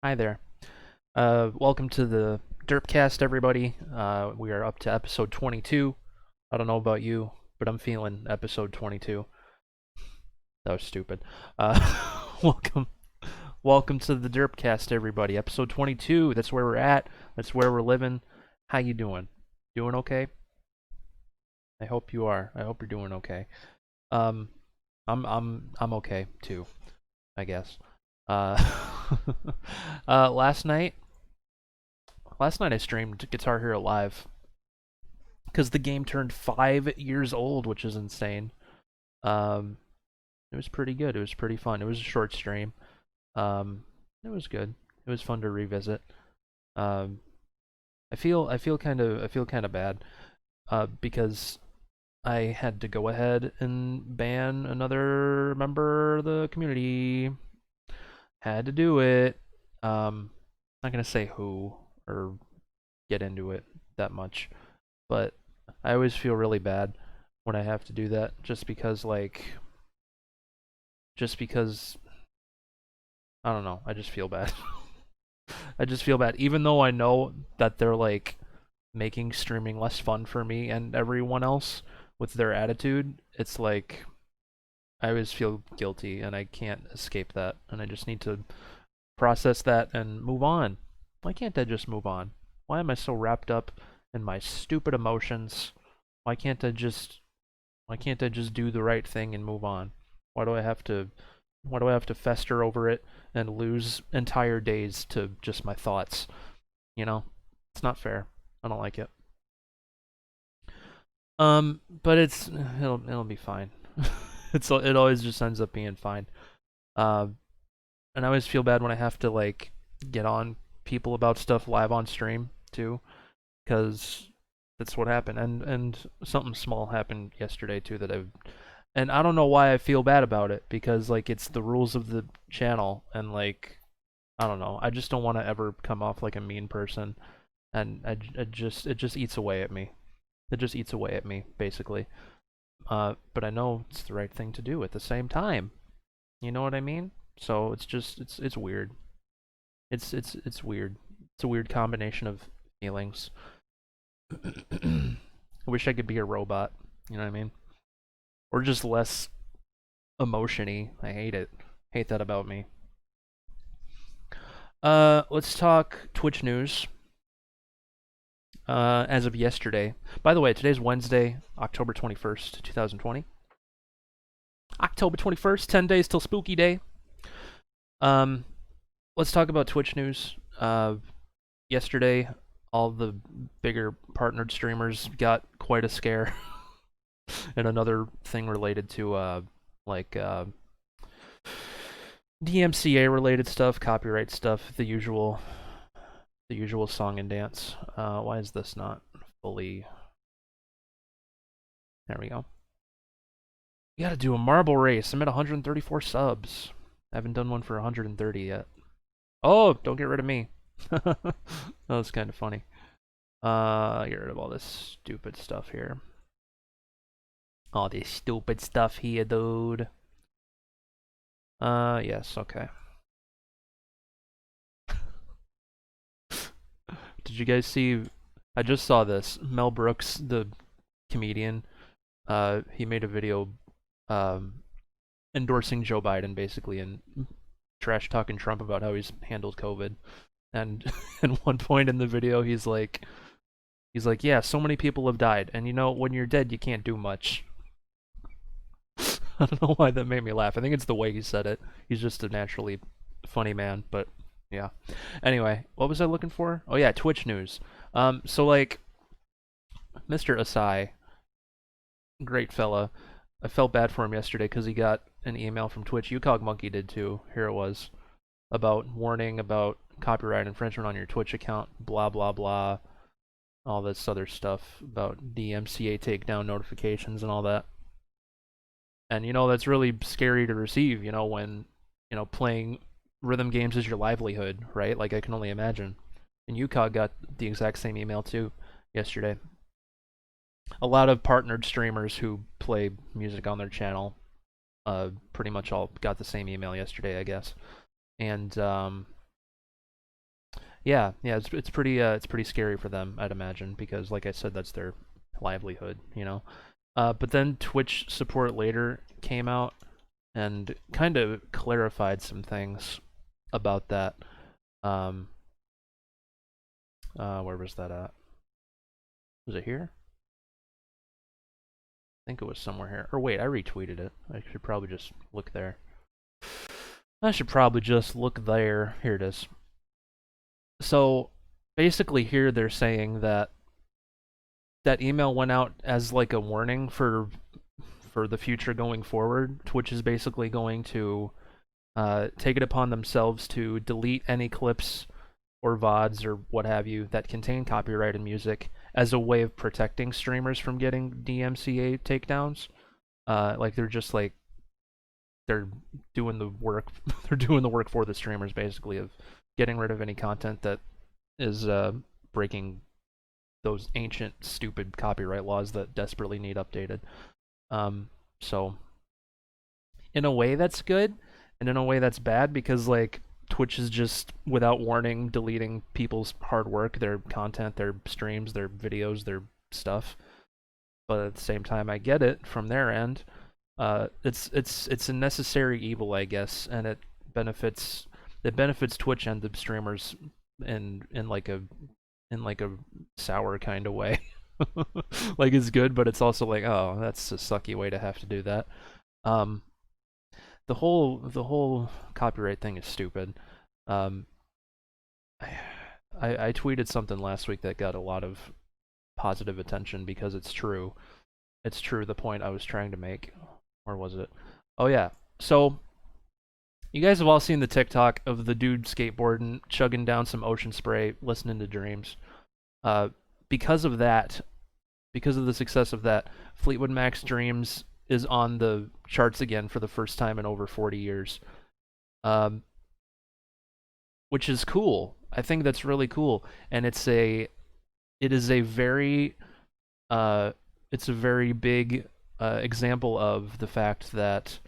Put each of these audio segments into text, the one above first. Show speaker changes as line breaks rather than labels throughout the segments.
Hi there. Welcome to the DerpCast, everybody. We are up to episode 22. I don't know about you, but I'm feeling episode 22. That was stupid. Welcome, welcome to the DerpCast, everybody. Episode 22. That's where we're at. That's where we're living. How you doing? Doing okay? I hope you are. I hope you're doing okay. Um, I'm okay too, I guess. Uh, last night. Last night I streamed Guitar Hero Live because the game turned 5 years old, which is insane. Um, it was pretty good. It was pretty fun. It was a short stream. Um, it was good. It was fun to revisit. Um, I feel kind of bad because I had to go ahead and ban another member of the community. Had to do it. Not gonna say who or get into it that much, but I always feel really bad when I have to do that just because I don't know, I just feel bad. I just feel bad even though I know that they're like making streaming less fun for me and everyone else with their attitude. It's like I always feel guilty and I can't escape that and I just need to process that and move on. Why can't I just move on? Why am I so wrapped up in my stupid emotions? Why can't I just Why can't I just do the right thing and move on? Why do I have to why do I have to fester over it and lose entire days to just my thoughts? You know? It's not fair. I don't like it. But it'll be fine. It always just ends up being fine. Uh, and I always feel bad when I have to like get on people about stuff live on stream too, because that's what happened. And something small happened yesterday too that I don't know why I feel bad about it because like it's the rules of the channel and like I don't know. I just don't want to ever come off like a mean person and it just eats away at me. It just eats away at me basically. But I know it's the right thing to do at the same time. You know what I mean? So it's weird. It's weird. It's a weird combination of feelings. I wish I could be a robot. You know what I mean? Or just less emotiony. I hate it. Hate that about me. Let's talk Twitch news. As of yesterday. By the way, today's Wednesday, October 21st, 2020. October 21st, 10 days till Spooky Day. Um, let's talk about Twitch news. Yesterday, all the bigger partnered streamers got quite a scare, and another thing related to like DMCA related stuff, copyright stuff, the usual song and dance. Why is this not fully? There we go. You gotta do a marble race. I'm at 134 subs. I haven't done one for 130 yet. Oh, don't get rid of me. That was kind of funny. Get rid of all this stupid stuff here. All this stupid stuff here, dude. Yes, okay. Did you guys see? I just saw this. Mel Brooks, the comedian, he made a video, um, endorsing Joe Biden basically and trash talking Trump about how he's handled COVID. And at one point in the video, he's like, yeah, so many people have died, and you know, when you're dead, you can't do much. I don't know why that made me laugh. I think it's the way he said it. He's just a naturally funny man, but yeah. Anyway, what was I looking for? Oh yeah, Twitch news. So like Mr. Asai, great fella. I felt bad for him yesterday because he got an email from Twitch. UCog Monkey did too. Here it was about warning about copyright infringement on your Twitch account. Blah blah blah. All this other stuff about DMCA takedown notifications and all that. And you know that's really scary to receive. You know when playing rhythm games is your livelihood, right? Like I can only imagine. And UCog got the exact same email too yesterday. A lot of partnered streamers who play music on their channel, pretty much all got the same email yesterday, I guess. And Yeah, it's pretty scary for them, I'd imagine, because like I said, that's their livelihood, you know. But then Twitch support later came out and kind of clarified some things about that. Um, where was that at? Was it here? I think it was somewhere here. Or wait, I retweeted it. I should probably just look there. I should probably just look there. Here it is. So basically here they're saying that that email went out as like a warning for the future going forward. Twitch is basically going to take it upon themselves to delete any clips or VODs or what have you that contain copyrighted music as a way of protecting streamers from getting DMCA takedowns. Like they're just like they're doing the work they're doing the work for the streamers basically of getting rid of any content that is breaking those ancient stupid copyright laws that desperately need updated. So in a way that's good, and in a way that's bad because like Twitch is just without warning deleting people's hard work, their content, their streams, their videos, their stuff. But at the same time, I get it from their end. It's a necessary evil, I guess, and it benefits Twitch and the streamers in like a sour kind of way. Like it's good, but it's also like, oh, that's a sucky way to have to do that. Um, the whole copyright thing is stupid. Um, I tweeted something last week that got a lot of positive attention because it's true. It's true. The point I was trying to make, or was it? Oh yeah. So you guys have all seen the TikTok of the dude skateboarding, chugging down some ocean spray, listening to Dreams. Uh, because of that, because of the success of that, Fleetwood Mac's Dreams is on the charts again for the first time in over 40 years. Um, which is cool. I think that's really cool, and it is a very uh, it's a very big example of the fact that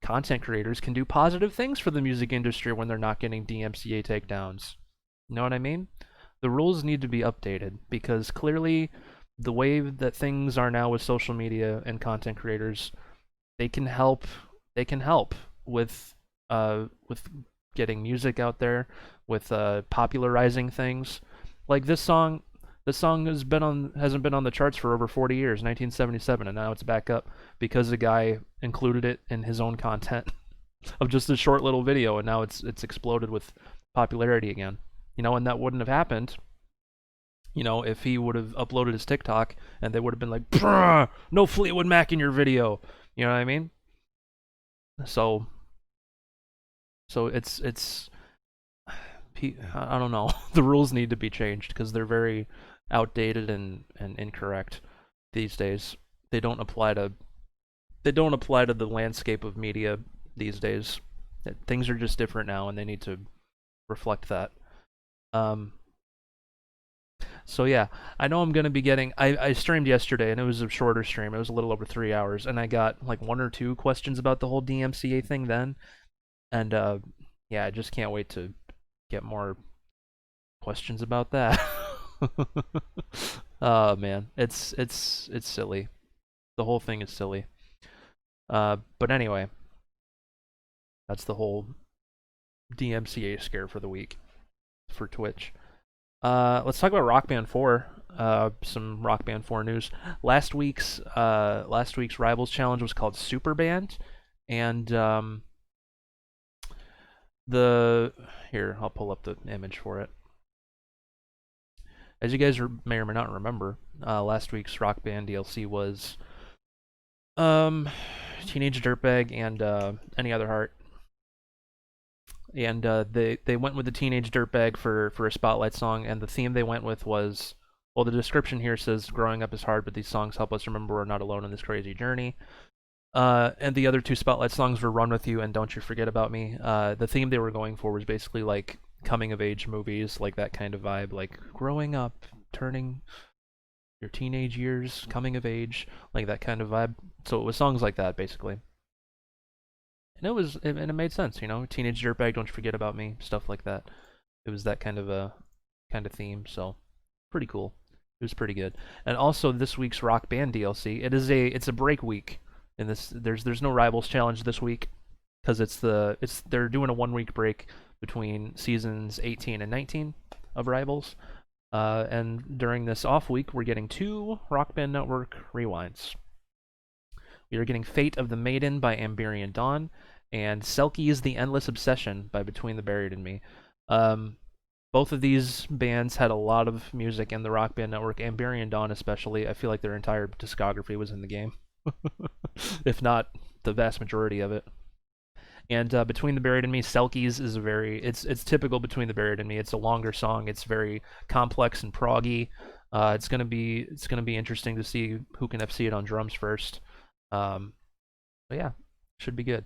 content creators can do positive things for the music industry when they're not getting DMCA takedowns. You know what I mean? The rules need to be updated because clearly the way that things are now with social media and content creators, they can help with getting music out there, with popularizing things. Like this song hasn't been on the charts for over 40 years, 1977, and now it's back up because a guy included it in his own content of just a short little video, and now it's exploded with popularity again. You know, and that wouldn't have happened, you know, if he would have uploaded his TikTok and they would have been like, no Fleetwood Mac in your video. You know what I mean? So it's I don't know. The rules need to be changed because they're very outdated and incorrect these days. They don't apply to the landscape of media these days. Things are just different now, and they need to reflect that. Um, so yeah, I know I'm gonna be getting. I streamed yesterday, and it was a shorter stream. It was a little over 3 hours, and I got like one or two questions about the whole DMCA thing then, and yeah, I just can't wait to get more questions about that. Oh man, it's silly. The whole thing is silly. But anyway, that's the whole DMCA scare for the week for Twitch. Let's talk about Rock Band 4. Some Rock Band 4 news. Last week's Rivals Challenge was called Superband, and here I'll pull up the image for it. As you guys may or may not remember, last week's Rock Band DLC was Teenage Dirtbag and Any Other Heart. And they went with the Teenage Dirtbag for a spotlight song, and the theme they went with was, well, the description here says growing up is hard, but these songs help us remember we're not alone in this crazy journey. And the other two spotlight songs were Run With You and Don't You Forget About Me. The theme they were going for was basically like coming of age movies, like that kind of vibe, like growing up, turning your teenage years, coming of age, like that kind of vibe. So it was songs like that basically. and it made sense, Teenage Dirtbag, Don't You Forget About Me, stuff like that. It was that kind of theme, so pretty cool. It was pretty good. And also this week's Rock Band DLC. It's a break week. In this, there's no Rivals Challenge this week because they're doing a 1 week break between seasons 18 and 19 of Rivals. And during this off week, we're getting 2 Rock Band Network rewinds. We are getting Fate of the Maiden by Amberian Dawn and Selkie's The Endless Obsession by Between the Buried and Me. Both of these bands had a lot of music in the Rock Band Network. Amberian Dawn especially, I feel like their entire discography was in the game. If not the vast majority of it. And Between the Buried and Me, Selkies is it's typical Between the Buried and Me. It's a longer song. It's very complex and proggy. It's gonna be interesting to see who can FC it on drums first. But yeah, should be good.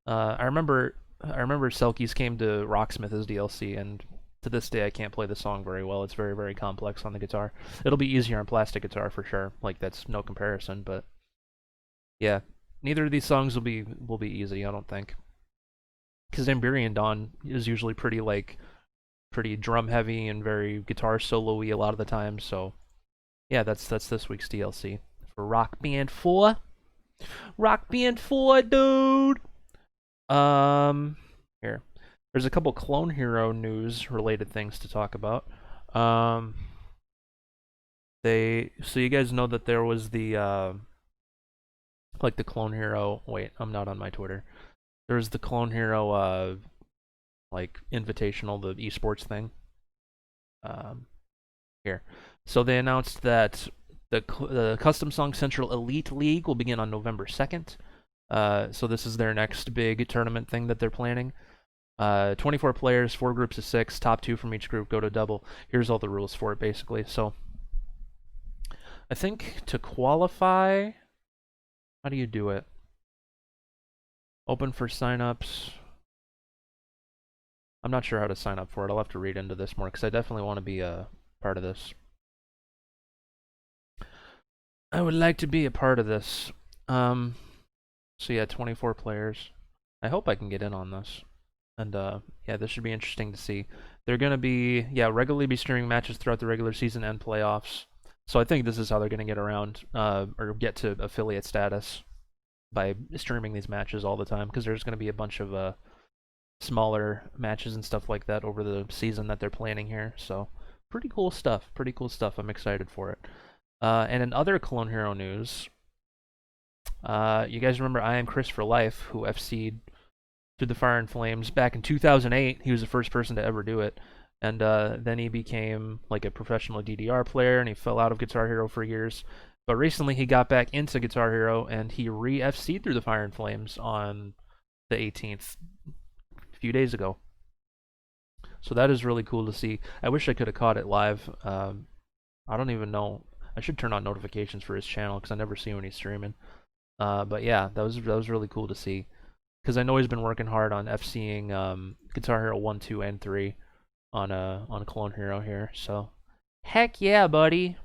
I remember Selkies came to Rocksmith as DLC, and to this day I can't play the song very well. It's very, very complex on the guitar. It'll be easier on plastic guitar for sure. Like, that's no comparison, but yeah, neither of these songs will be easy, I don't think. Because Amberian Dawn is usually pretty drum heavy and very guitar solo-y a lot of the time. So yeah, that's this week's DLC for Rock Band 4. Rock Band 4, dude. Here. There's a couple Clone Hero news related things to talk about. So you guys know that there was the the Clone Hero. Wait, I'm not on my Twitter. There was the Clone Hero invitational, the esports thing. Here. So they announced that the Custom Song Central Elite League will begin on November 2nd. So this is their next big tournament thing that they're planning. 24 players, 4 groups of 6, top 2 from each group go to double. Here's all the rules for it, basically. So I think to qualify, how do you do it? Open for signups. I'm not sure how to sign up for it. I'll have to read into this more because I definitely want to be a part of this. I would like to be a part of this. So yeah, 24 players. I hope I can get in on this. And yeah, this should be interesting to see. They're going to be, regularly be streaming matches throughout the regular season and playoffs. So I think this is how they're going to get around, or get to affiliate status, by streaming these matches all the time, because there's going to be a bunch of smaller matches and stuff like that over the season that they're planning here. So pretty cool stuff. I'm excited for it. And in other Clone Hero news, you guys remember I Am Chris for Life, who FC'd Through the Fire and Flames back in 2008. He was the first person to ever do it. And then he became like a professional DDR player, and he fell out of Guitar Hero for years. But recently he got back into Guitar Hero, and he re-FC'd Through the Fire and Flames on the 18th, a few days ago. So that is really cool to see. I wish I could have caught it live. I don't even know. I should turn on notifications for his channel because I never see when he's streaming. But yeah, that was really cool to see, because I know he's been working hard on FCing Guitar Hero 1, 2, and 3 on Clone Hero here. So heck yeah, buddy.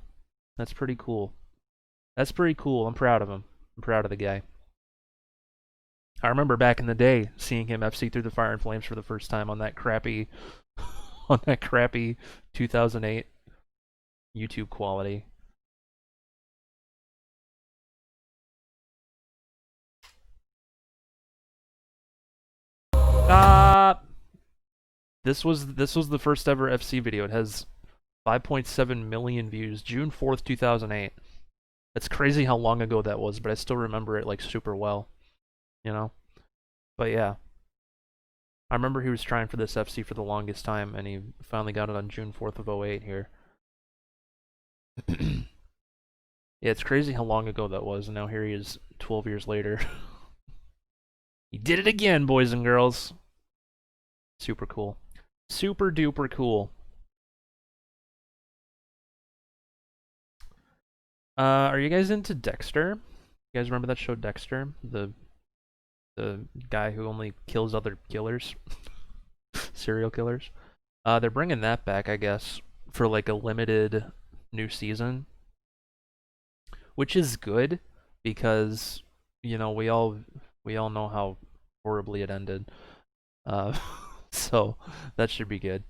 That's pretty cool. I'm proud of him. I'm proud of the guy. I remember back in the day seeing him FC Through the Fire and Flames for the first time on that crappy 2008 YouTube quality. This was the first ever FC video. It has 5.7 million views. June 4th, 2008. It's crazy how long ago that was, but I still remember it like super well. But yeah. I remember he was trying for this FC for the longest time, and he finally got it on June 4th of 08 here. Yeah, it's crazy how long ago that was, and now here he is 12 years later. He did it again, boys and girls. Super cool. Super duper cool. Are you guys into Dexter? You guys remember that show Dexter? The guy who only kills other killers. Serial killers. They're bringing that back, I guess, for like a limited new season. Which is good, because we all know how horribly it ended. Uh, so that should be good.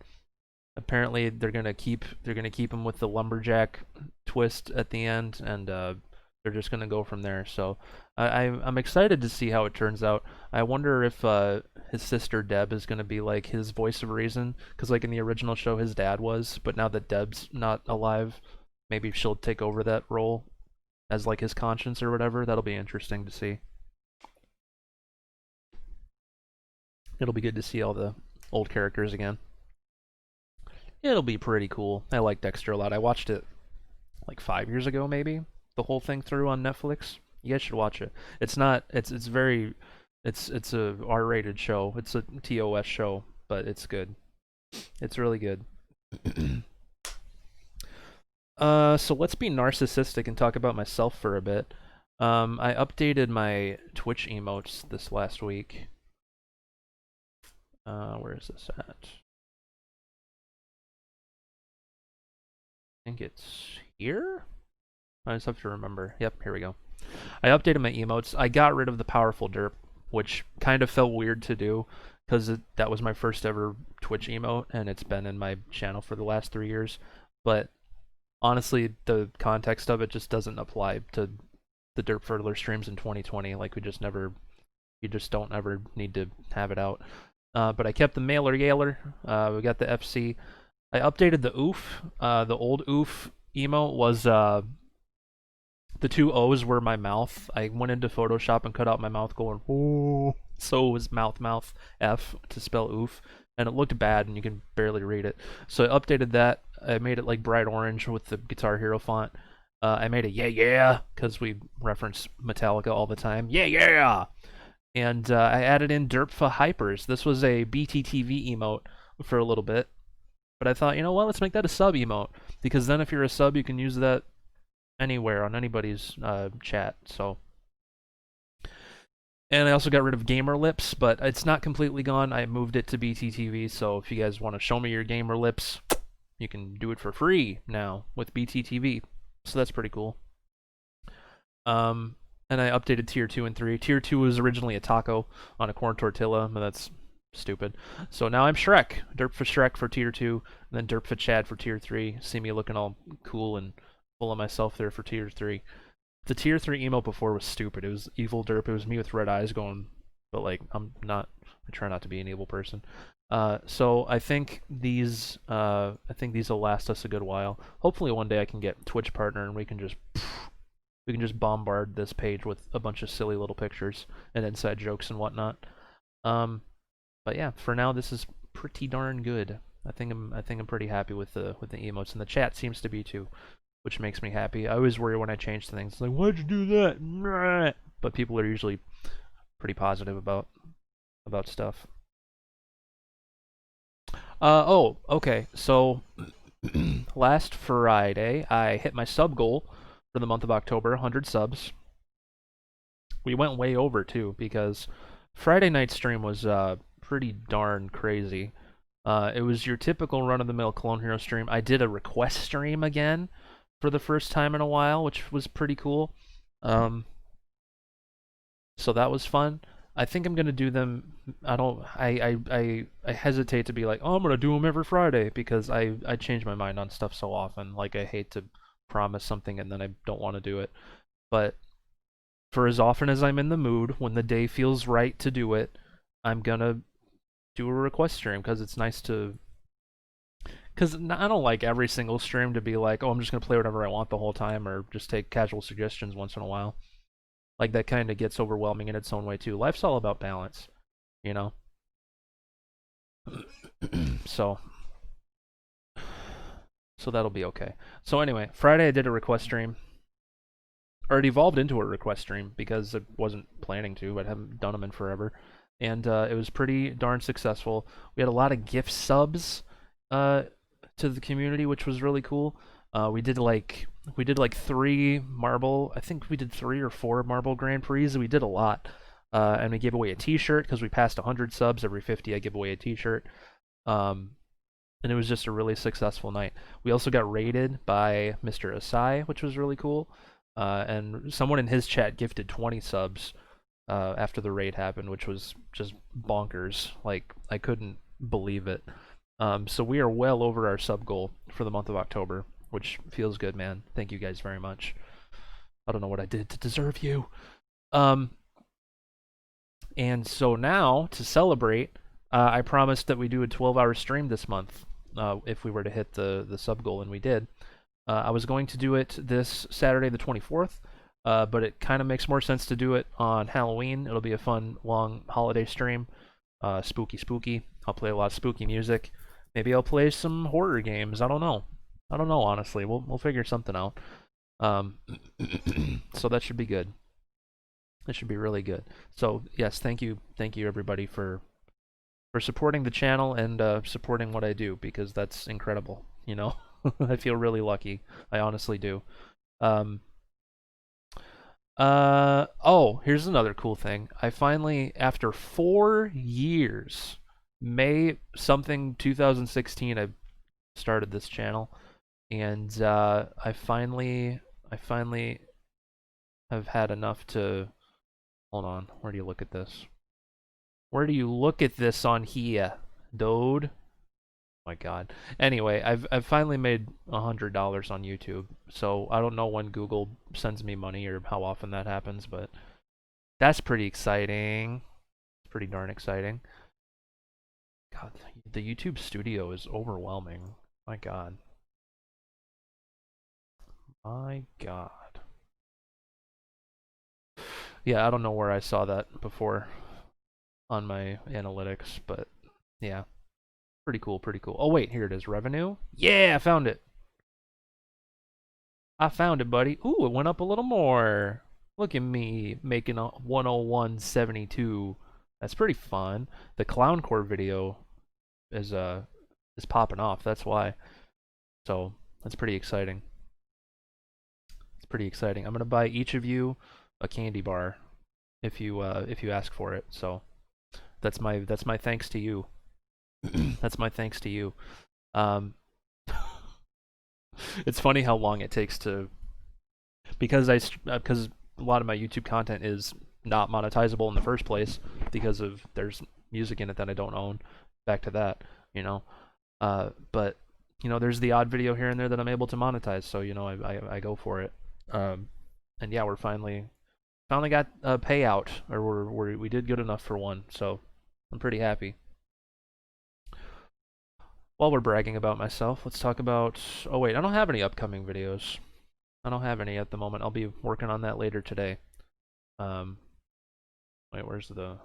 Apparently they're gonna keep him with the lumberjack twist at the end, and they're just gonna go from there. So I'm excited to see how it turns out. I wonder if his sister Deb is gonna be like his voice of reason, because like in the original show his dad was, but now that Deb's not alive, maybe she'll take over that role as like his conscience or whatever. That'll be interesting to see. It'll be good to see all the old characters again. It'll be pretty cool. I like Dexter a lot. I watched it like 5 years ago, maybe the whole thing through on Netflix. You guys should watch it. It's not. It's very. It's a R-rated show. It's a TOS show, but it's good. It's really good. So let's be narcissistic and talk about myself for a bit. I updated my Twitch emotes this last week. Where is this at? I think it's here? I just have to remember. Yep, here we go. I updated my emotes. I got rid of the powerful derp, which kind of felt weird to do because that was my first ever Twitch emote, and it's been in my channel for the last 3 years. But honestly, the context of it just doesn't apply to the Derp Furtler streams in 2020. Like, you just don't ever need to have it out. But I kept the mailer Yaler. We got the FC. I updated the oof. The old oof emote was the two O's were my mouth. I went into Photoshop and cut out my mouth going ooh. So it was mouth F to spell oof, and it looked bad and you can barely read it. So I updated that. I made it like bright orange with the Guitar Hero font. I made a yeah because we reference Metallica all the time. Yeah. And I added in Derpfa Hypers. This was a BTTV emote for a little bit. But I thought, you know what, let's make that a sub emote. Because then if you're a sub, you can use that anywhere on anybody's chat. So, and I also got rid of Gamer Lips, but it's not completely gone. I moved it to BTTV, so if you guys want to show me your Gamer Lips, you can do it for free now with BTTV. So that's pretty cool. And I updated Tier 2 and 3. Tier 2 was originally a taco on a corn tortilla, but that's stupid. So now I'm Shrek. Derp for Shrek for Tier 2, and then Derp for Chad for Tier 3. See me looking all cool and full of myself there for Tier 3. The Tier 3 emote before was stupid. It was evil Derp. It was me with red eyes going, but like, I'm not, I try not to be an evil person. So I think these will last us a good while. Hopefully one day I can get Twitch partner and we can just bombard this page with a bunch of silly little pictures and inside jokes and whatnot. But yeah, for now this is pretty darn good. I think I'm pretty happy with the emotes, and the chat seems to be too, which makes me happy. I always worry when I change things. It's like, why'd you do that? But people are usually pretty positive about stuff. Oh, okay. So last Friday I hit my sub goal for the month of October, 100 subs. We went way over too because Friday night stream was pretty darn crazy. It was your typical run-of-the-mill Clone Hero stream. I did a request stream again for the first time in a while, which was pretty cool. So that was fun. I think I'm gonna do them. I hesitate to be like, oh, I'm gonna do them every Friday because I change my mind on stuff so often. Like, I hate to promise something and then I don't want to do it. But for as often as I'm in the mood, when the day feels right to do it, I'm gonna do a request stream because it's nice to. Because I don't like every single stream to be like, oh, I'm just gonna play whatever I want the whole time, or just take casual suggestions once in a while. Like, that kind of gets overwhelming in its own way too. Life's all about balance, you know. So that'll be okay. So anyway, Friday I did a request stream. Or it evolved into a request stream because I wasn't planning to. I haven't done them in forever. And it was pretty darn successful. We had a lot of gift subs to the community, which was really cool. We did like 3 marble. I think we did 3 or 4 marble Grand Prix. We did a lot. And we gave away a T-shirt because we passed 100 subs. Every 50, I give away a T-shirt. And it was just a really successful night. We also got raided by Mr. Asai, which was really cool. And someone in his chat gifted 20 subs after the raid happened, which was just bonkers. Like, I couldn't believe it. So we are well over our sub goal for the month of October, which feels good, man. Thank you guys very much. I don't know what I did to deserve you. And so now, to celebrate, I promised that we do a 12-hour stream this month if we were to hit the sub goal, and we did. I was going to do it this Saturday the 24th, but it kind of makes more sense to do it on Halloween. It'll be a fun, long holiday stream. Spooky, spooky. I'll play a lot of spooky music. Maybe I'll play some horror games. I don't know. I don't know, honestly. We'll figure something out. So that should be good. It should be really good. So yes, thank you everybody for supporting the channel and supporting what I do, because that's incredible. You know, I feel really lucky. I honestly do. Oh, here's another cool thing. I finally, after 4 years, May something 2016, I started this channel, and I finally have had enough to. Hold on, where do you look at this? Where do you look at this on here, dude? My God. Anyway, I've finally made $100 on YouTube, so I don't know when Google sends me money or how often that happens, but that's pretty exciting. Pretty darn exciting. God, the YouTube studio is overwhelming. My God. My God. Yeah, I don't know where I saw that before on my analytics, but yeah. Pretty cool, pretty cool. Oh wait, here it is. Revenue? Yeah, I found it. I found it, buddy. Ooh, it went up a little more. Look at me making a 101.72. That's pretty fun. The clowncore video is popping off. That's why. So that's pretty exciting. It's pretty exciting. I'm gonna buy each of you a candy bar if you ask for it. So that's my thanks to you. That's my thanks to you. It's funny how long it takes to, because a lot of my YouTube content is not monetizable in the first place because of there's music in it that I don't own. Back to that, you know. But you know, there's the odd video here and there that I'm able to monetize, so you know, I go for it. And yeah, we're finally got a payout, or we did good enough for one, so I'm pretty happy. While we're bragging about myself, let's talk about. Oh wait, I don't have any upcoming videos. I don't have any at the moment. I'll be working on that later today. Wait, where's the?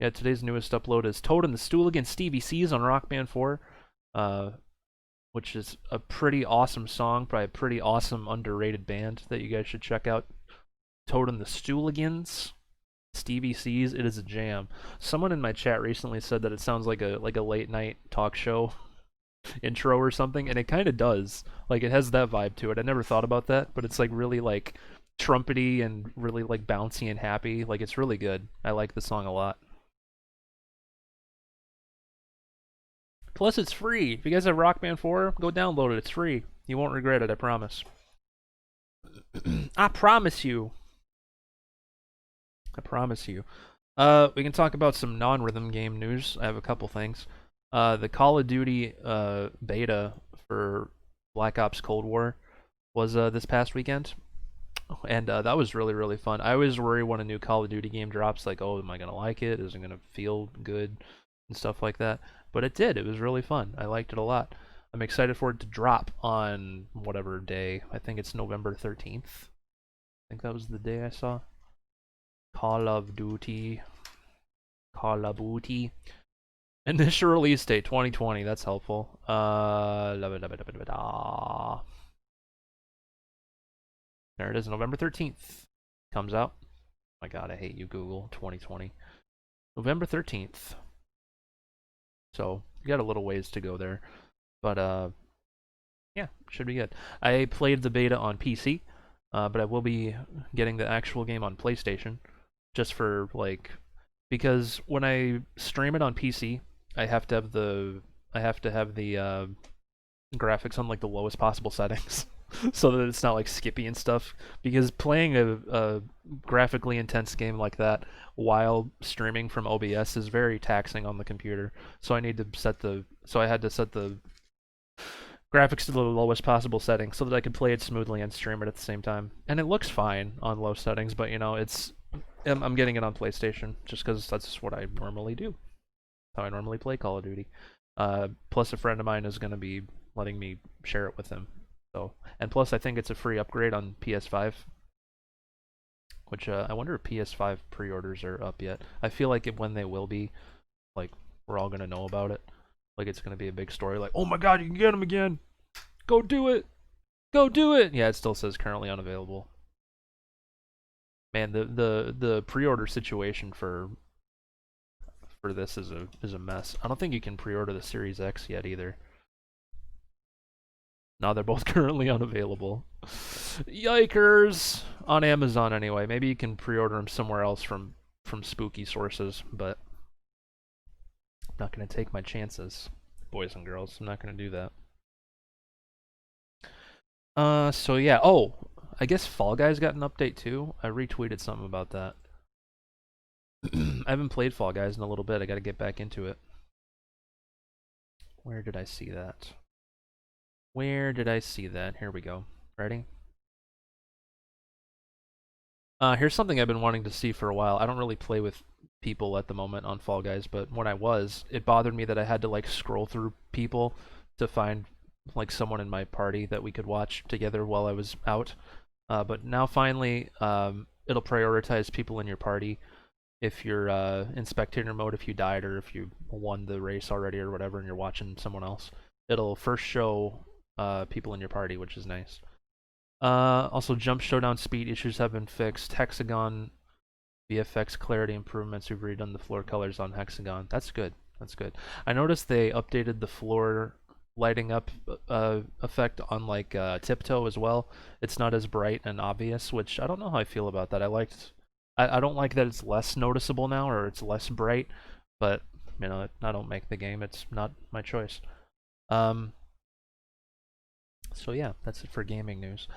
Yeah, today's newest upload is Toad and the Stool against Stevie C's on Rock Band 4, which is a pretty awesome song by a pretty awesome underrated band that you guys should check out. Toad and the Stooligans, Stevie C's. It is a jam. Someone in my chat recently said that it sounds like a late night talk show intro or something, and it kind of does. Like, it has that vibe to it. I never thought about that, but it's like really like trumpety and really like bouncy and happy. Like, it's really good. I like the song a lot. Plus, it's free. If you guys have Rock Band 4, go download it. It's free. You won't regret it, I promise. I promise you. I promise you. We can talk about some non-rhythm game news. I have a couple things. The Call of Duty beta for Black Ops Cold War was this past weekend, and that was really, really fun. I always worry when a new Call of Duty game drops, like, oh, am I gonna like it? Is it gonna feel good and stuff like that? But it did. It was really fun. I liked it a lot. I'm excited for it to drop on whatever day. I think it's November 13th. I think that was the day I saw. Call of Duty. Call of Duty. Initial release date 2020. That's helpful. There it is. November 13th. Comes out. Oh my God, I hate you, Google. 2020. November 13th. So you got a little ways to go there, but yeah, should be good. I played the beta on PC, but I will be getting the actual game on PlayStation, just for like, because when I stream it on PC, I have to have the graphics on like the lowest possible settings, so that it's not like skippy and stuff. Because playing a graphically intense game like that while streaming from OBS is very taxing on the computer. So I had to set the graphics to the lowest possible setting so that I could play it smoothly and stream it at the same time. And it looks fine on low settings, but I'm getting it on PlayStation just because that's what I normally do. How I normally play Call of Duty. Plus, a friend of mine is going to be letting me share it with him. So, and plus, I think it's a free upgrade on PS5, which I wonder if PS5 pre-orders are up yet. I feel like when they will be, like, we're all going to know about it. Like, it's going to be a big story. Like, oh my god, you can get them again. Go do it. Go do it. Yeah, it still says currently unavailable. Man, the pre-order situation for this is a mess. I don't think you can pre-order the Series X yet either. No, they're both currently unavailable. Yikers! On Amazon anyway. Maybe you can pre-order them somewhere else from spooky sources, but I'm not gonna take my chances, boys and girls. I'm not gonna do that. So yeah. Oh, I guess Fall Guys got an update too. I retweeted something about that. I haven't played Fall Guys in a little bit. I gotta get back into it. Where did I see that? Where did I see that? Here we go. Ready? Here's something I've been wanting to see for a while. I don't really play with people at the moment on Fall Guys, but when I was, it bothered me that I had to like scroll through people to find like someone in my party that we could watch together while I was out. But now finally, it'll prioritize people in your party if you're in spectator mode, if you died or if you won the race already or whatever and you're watching someone else. It'll first show people in your party, which is nice. Also, jump showdown speed issues have been fixed. Hexagon VFX clarity improvements. We've redone the floor colors on Hexagon. That's good. That's good. I noticed they updated the floor lighting up effect on like Tiptoe as well. It's not as bright and obvious, which I don't know how I feel about that. I don't like that it's less noticeable now or it's less bright, but you know, I don't make the game. It's not my choice. So yeah, that's it for gaming news.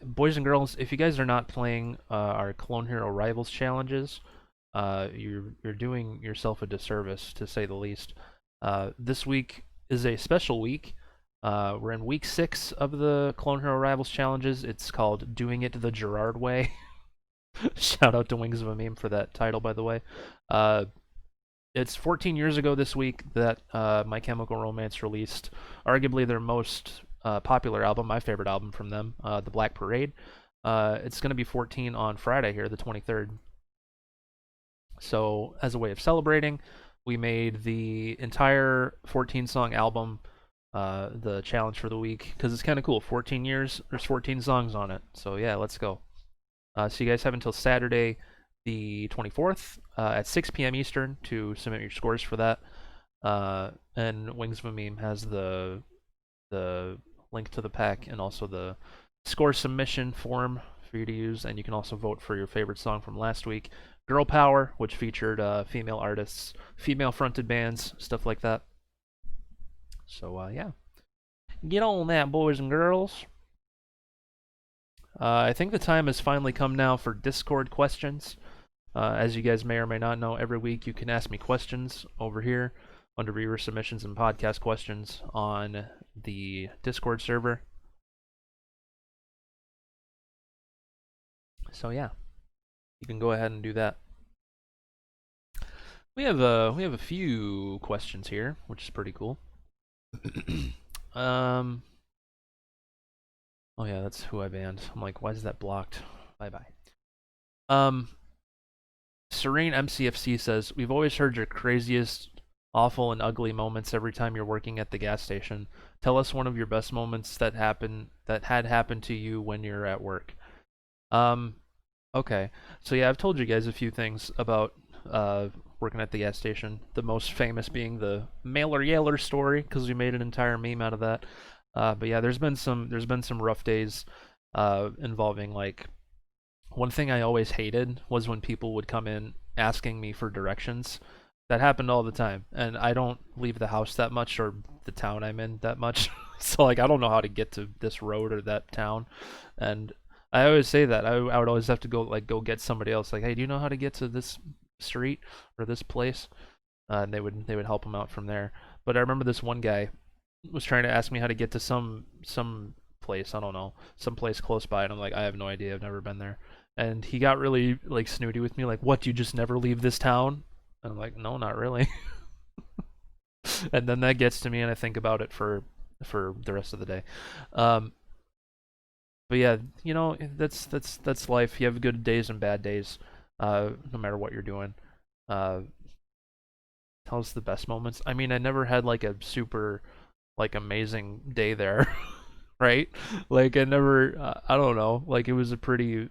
Boys and girls, if you guys are not playing our Clone Hero Rivals challenges, you're doing yourself a disservice, to say the least. This week is a special week. We're in week 6 of the Clone Hero Rivals challenges. It's called Doing It the Gerard Way. Shout out to Wings of a Meme for that title, by the way. It's 14 years ago this week that My Chemical Romance released arguably their most popular album, my favorite album from them, The Black Parade. It's going to be 14 on Friday here, the 23rd. So as a way of celebrating, we made the entire 14-song album the challenge for the week, because it's kind of cool. 14 years, there's 14 songs on it. So yeah, let's go. So you guys have until Saturday the 24th at 6 p.m. Eastern to submit your scores for that. And Wings of a Meme has the link to the pack and also the score submission form for you to use, and you can also vote for your favorite song from last week. Girl Power, which featured female artists, female fronted bands, stuff like that. So yeah, get on that, boys and girls. I think the time has finally come now for Discord questions. As you guys may or may not know, every week you can ask me questions over here under viewer submissions and podcast questions on the Discord server. So yeah, you can go ahead and do that. We have a few questions here, which is pretty cool. Oh yeah, that's who I banned. I'm like, why is that blocked? Bye bye. Serene MCFC says, we've always heard your craziest, awful, and ugly moments every time you're working at the gas station. Tell us one of your best moments that had happened to you when you're at work. Okay. So yeah, I've told you guys a few things about working at the gas station. The most famous being the Mailer Yaler story, because we made an entire meme out of that. But yeah, there's been some rough days involving, like, one thing I always hated was when people would come in asking me for directions. That happened all the time, and I don't leave the house that much or the town I'm in that much. So like I don't know how to get to this road or that town, and I always say that I would always have to go get somebody else. Like, hey, do you know how to get to this street or this place? And they would help him out from there. But I remember this one guy was trying to ask me how to get to some place, I don't know, some place close by, and I'm like, I have no idea, I've never been there. And he got really like snooty with me, like, what, you just never leave this town? And I'm like, no, not really. And then that gets to me, and I think about it for the rest of the day. Um, but yeah, that's life. You have good days and bad days, no matter what you're doing. Uh, tell us the best moments. I mean, I never had like a super like amazing day there, right? Like I never, I don't know. Like it was a pretty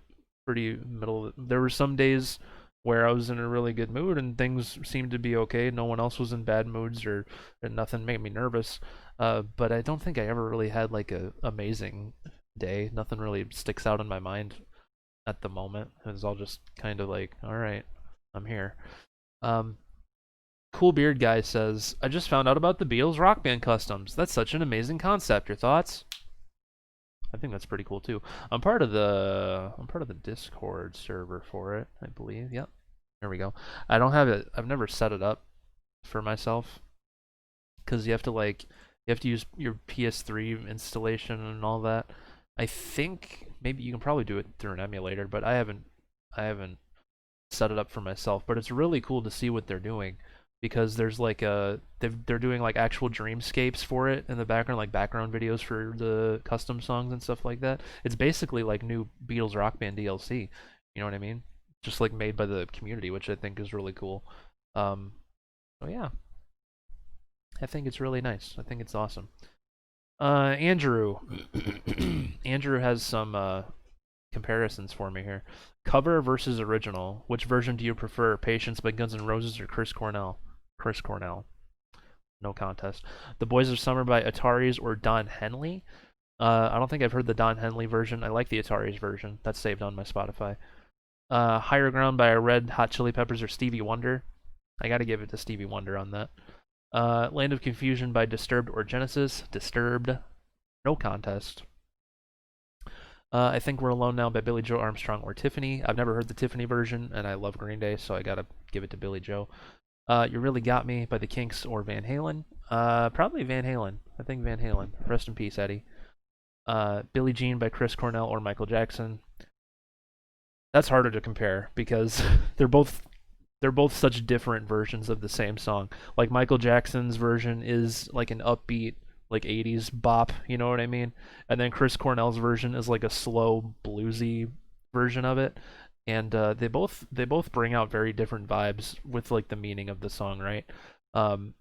middle. There were some days where I was in a really good mood and things seemed to be okay. No one else was in bad moods or and nothing made me nervous. But I don't think I ever really had like a amazing day. Nothing really sticks out in my mind at the moment. It was all just kind of like, all right, I'm here. Um, Cool Beard Guy says, I just found out about the Beatles Rock Band customs. That's such an amazing concept. Your thoughts? I think that's pretty cool too. I'm part of the Discord server for it, I believe. Yep. There we go. I don't have it. I've never set it up for myself because you have to use your PS3 installation and all that. I think maybe you can probably do it through an emulator, but I haven't set it up for myself. But it's really cool to see what they're doing because there's like they're doing like actual dreamscapes for it in the background, like background videos for the custom songs and stuff like that. It's basically like new Beatles Rock Band DLC. You know what I mean? Just like made by the community, which I think is really cool. Um, so yeah, I think it's really nice. I think it's awesome. Andrew, Andrew has some comparisons for me here. Cover versus original. Which version do you prefer? Patience by Guns N' Roses or Chris Cornell? Chris Cornell. No contest. The Boys of Summer by Ataris or Don Henley? I don't think I've heard the Don Henley version. I like the Ataris version. That's saved on my Spotify. Higher Ground by Red Hot Chili Peppers or Stevie Wonder? I gotta give it to Stevie Wonder on that. Land of Confusion by Disturbed or Genesis? Disturbed. No contest. I Think We're Alone Now by Billy Joe Armstrong or Tiffany. I've never heard the Tiffany version, and I love Green Day, so I gotta give it to Billy Joe. You Really Got Me by The Kinks or Van Halen. Probably Van Halen. I think Van Halen. Rest in peace, Eddie. Billie Jean by Chris Cornell or Michael Jackson. That's harder to compare because they're both such different versions of the same song. Like Michael Jackson's version is like an upbeat like 80s bop, you know what I mean? And then Chris Cornell's version is like a slow bluesy version of it. And they both bring out very different vibes with like the meaning of the song, right? Um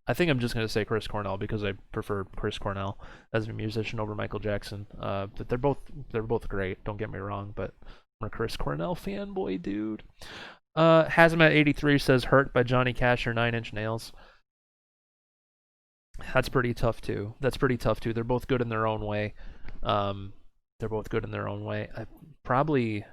I think I'm just gonna say Chris Cornell because I prefer Chris Cornell as a musician over Michael Jackson. But they're both great. Don't get me wrong, but I'm a Chris Cornell fanboy, dude. Hazmat83 says "Hurt" by Johnny Cash or Nine Inch Nails. That's pretty tough too. They're both good in their own way. Um, they're both good in their own way. Probably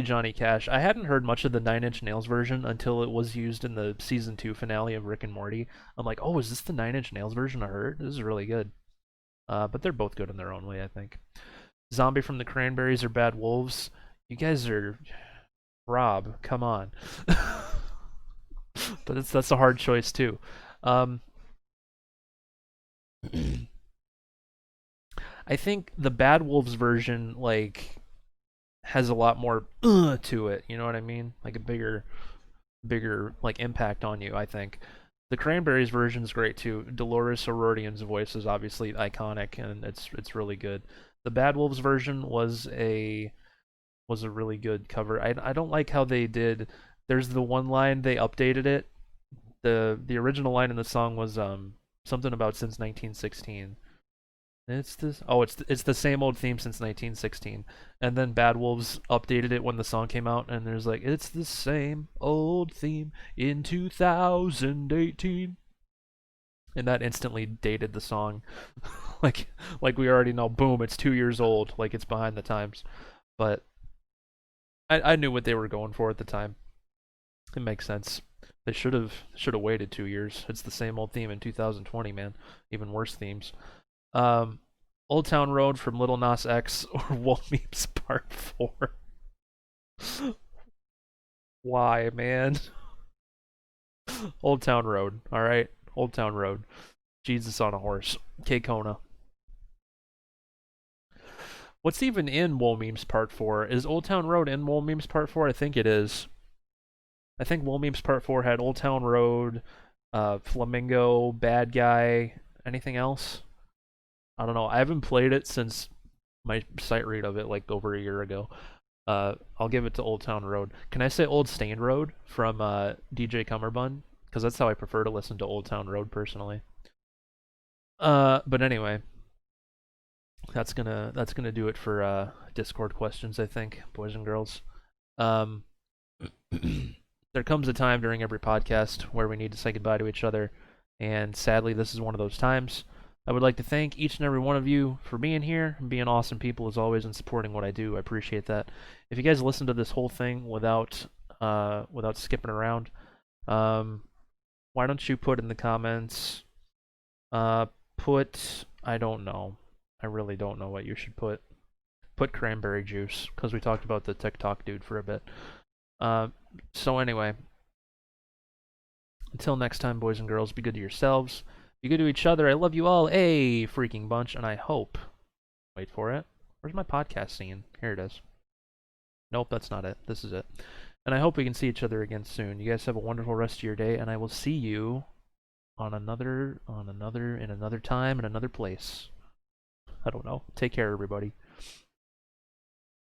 Johnny Cash. I hadn't heard much of the Nine Inch Nails version until it was used in the season 2 finale of Rick and Morty. I'm like, oh, is this the Nine Inch Nails version I heard? This is really good. But they're both good in their own way, I think. Zombie from the Cranberries or Bad Wolves? You guys are Rob. Come on. But that's a hard choice too. Um, I think the Bad Wolves version like has a lot more to it. You know what I mean? Like a bigger like impact on you. I think the Cranberries version is great too. Dolores O'Riordan's voice is obviously iconic and it's really good. The Bad Wolves version was a really good cover. I don't like how they did. There's the one line they updated it. The original line in the song was something about since 1916. It's this. Oh, it's the same old theme since 1916. And then Bad Wolves updated it when the song came out, and there's like it's the same old theme in 2018, and that instantly dated the song. like we already know. Boom! It's 2 years old. Like it's behind the times. But I knew what they were going for at the time. It makes sense. They should have waited 2 years. It's the same old theme in 2020, man. Even worse themes. Um, Old Town Road from Little Nas X or Wool Memes Part 4. Why, man? Old Town Road, alright? Old Town Road. Jesus on a horse. K Kona. What's even in Wool Memes Part 4? Is Old Town Road in Wool Memes Part 4? I think it is. I think Wool Memes Part 4 had Old Town Road, Flamingo, Bad Guy, anything else? I don't know. I haven't played it since my sight read of it like over a year ago. I'll give it to Old Town Road. Can I say Old Stained Road from DJ Cummerbund? Because that's how I prefer to listen to Old Town Road personally. But anyway, that's gonna do it for Discord questions, I think, boys and girls. Um, there comes a time during every podcast where we need to say goodbye to each other, and sadly, this is one of those times. I would like to thank each and every one of you for being here and being awesome people as always and supporting what I do. I appreciate that. If you guys listen to this whole thing without skipping around, why don't you put in the comments? I don't know. I really don't know what you should put. Put cranberry juice because we talked about the TikTok dude for a bit. So anyway, until next time, boys and girls, be good to yourselves. Be good to each other. I love you all a freaking bunch, and I hope. Wait for it. Where's my podcast scene? Here it is. Nope, that's not it. This is it. And I hope we can see each other again soon. You guys have a wonderful rest of your day, and I will see you in another time, in another place. I don't know. Take care, everybody.